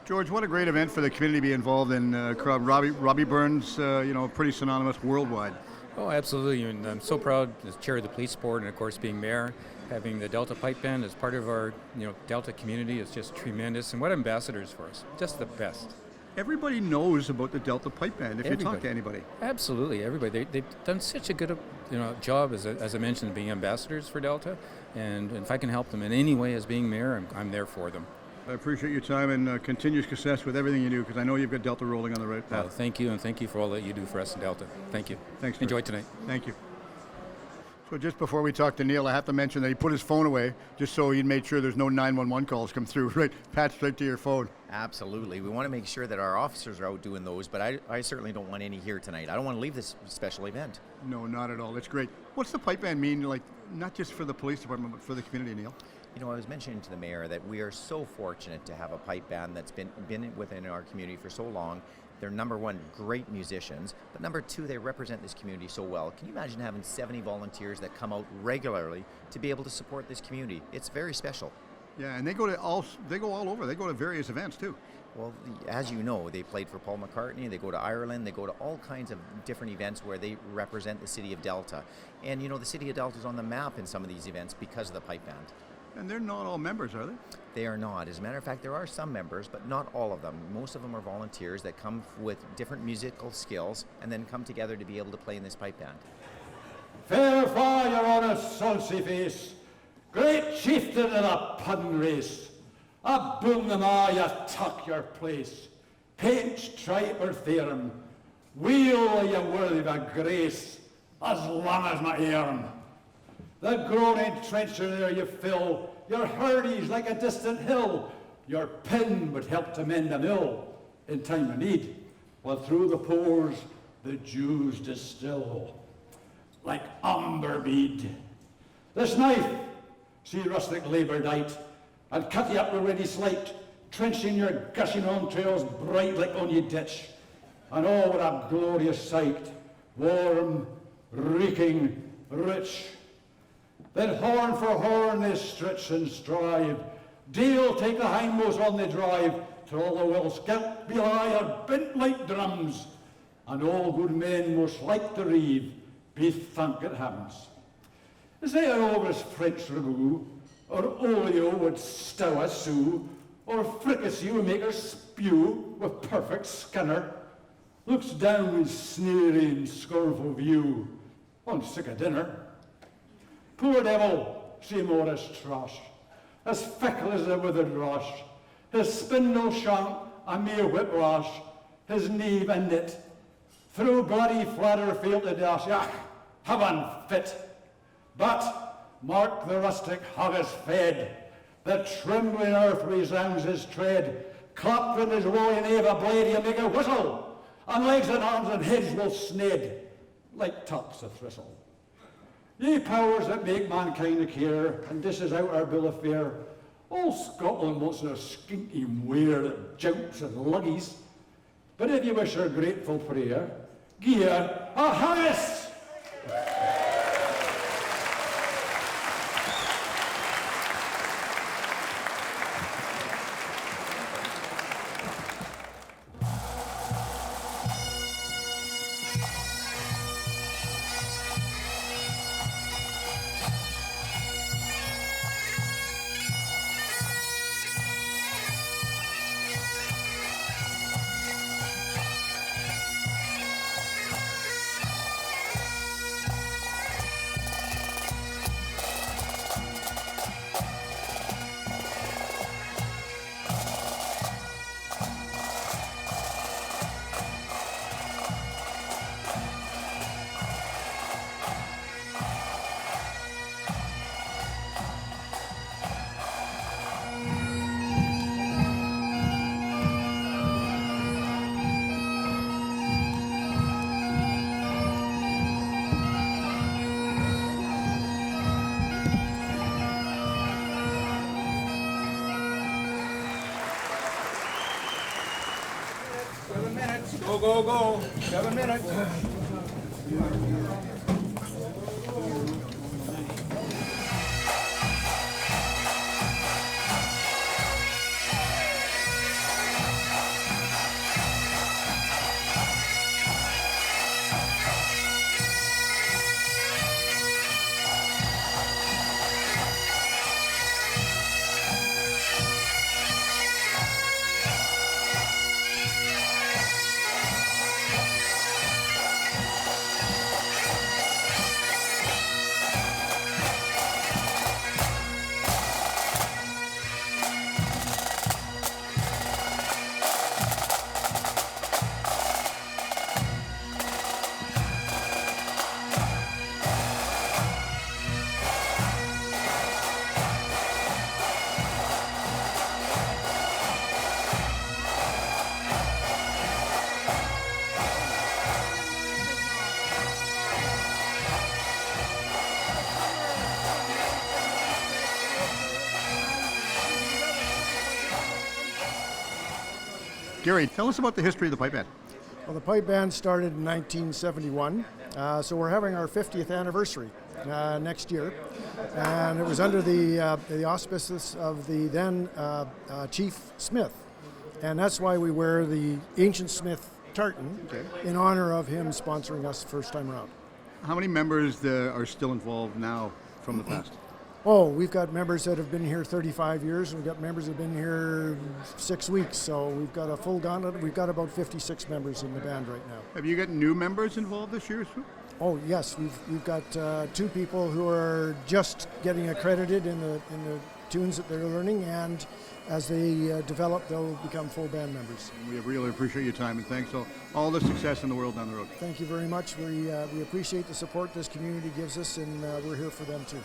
George, what a great event for the community to be involved in. Robbie Burns, pretty synonymous worldwide. Oh, absolutely, and I'm so proud as chair of the police board, and of course being mayor, having the Delta Pipe Band as part of our Delta community is just tremendous, and what ambassadors for us, just the best. Everybody knows about the Delta Pipe Band if you talk to anybody. Absolutely, everybody. They've done such a good job, as I mentioned, being ambassadors for Delta, and if I can help them in any way as being mayor, I'm there for them. I appreciate your time and continued success with everything you do, because I know you've got Delta rolling on the right path. Thank you, and thank you for all that you do for us in Delta. Thank you. Thanks. Enjoy tonight. Thank you. So just before we talk to Neil, I have to mention that he put his phone away just so he made sure there's no 911 calls come through, right? Patched right to your phone. Absolutely. We want to make sure that our officers are out doing those, but I certainly don't want any here tonight. I don't want to leave this special event. No, not at all. That's great. What's the pipe band mean, like, not just for the police department, but for the community, Neil? I was mentioning to the mayor that we are so fortunate to have a pipe band that's been within our community for so long. They're number one, great musicians, but number two, they represent this community so well. Can you imagine having 70 volunteers that come out regularly to be able to support this community? It's very special. Yeah, and they go all over. They go to various events too. Well, as you know, they played for Paul McCartney, they go to Ireland, they go to all kinds of different events where they represent the city of Delta. And the city of Delta is on the map in some of these events because of the pipe band. And they're not all members, are they? They are not. As a matter of fact, there are some members, but not all of them. Most of them are volunteers that come with different musical skills and then come together to be able to play in this pipe band. Fair fire on a sulcy face, great chieftain of the puddin' race, a boom them all, you tuck your place, pinch, tripe or theorem, wheel you worthy of a grace, as long as my arm. The groaning trencher there you fill, your hurdies like a distant hill, your pin would help to mend a mill in time of need, while through the pores the dews distill like amber bead. This knife, see rustic labour dight, and cut you up with ready slight, trenching your gushing on trails bright like on ye ditch, and all with a glorious sight, warm, reeking, rich. Then horn for horn they stretch and strive, deal take the hindmost on the drive, till all the well scalp belie are bent like drums, and all good men most like to reeve, be thanked heavens. Is there over his French ragout, or olio would stow a sou, or fricassee would make her spew with perfect skinner, looks down with sneering, scornful view on sick of dinner. Poor devil, see more as trash, as fickle as the withered rush, his spindle shank a mere whiplash, his knee a knit, through bloody fladder fail to dash, ach, heaven fit. But mark the rustic haggis fed, the trembling earth resounds his tread, clap in his woolly knave a blade, he'll make a whistle, and legs and arms and heads will sned, like tucks of thistle. Ye powers that make mankind a care, and dishes out our bill of fare, all Scotland wants their skinky ware that jouts and luggies. But if you wish her grateful prayer, gie her a haggis! Go. 7 minutes. Gary, tell us about the history of the pipe band. Well, the pipe band started in 1971, so we're having our 50th anniversary next year, and it was under the auspices of the then Chief Smith, and that's why we wear the Ancient Smith tartan in honor of him sponsoring us first time around. How many members are still involved now from the past? Oh, we've got members that have been here 35 years, and we've got members that have been here 6 weeks, so we've got a full gauntlet. We've got about 56 members in the band right now. Have you got new members involved this year? Oh yes, we've got 2 people who are just getting accredited in the tunes that they're learning, and as they develop, they'll become full band members. We really appreciate your time, and thanks. All the success in the world down the road. Thank you very much. We appreciate the support this community gives us, and we're here for them too.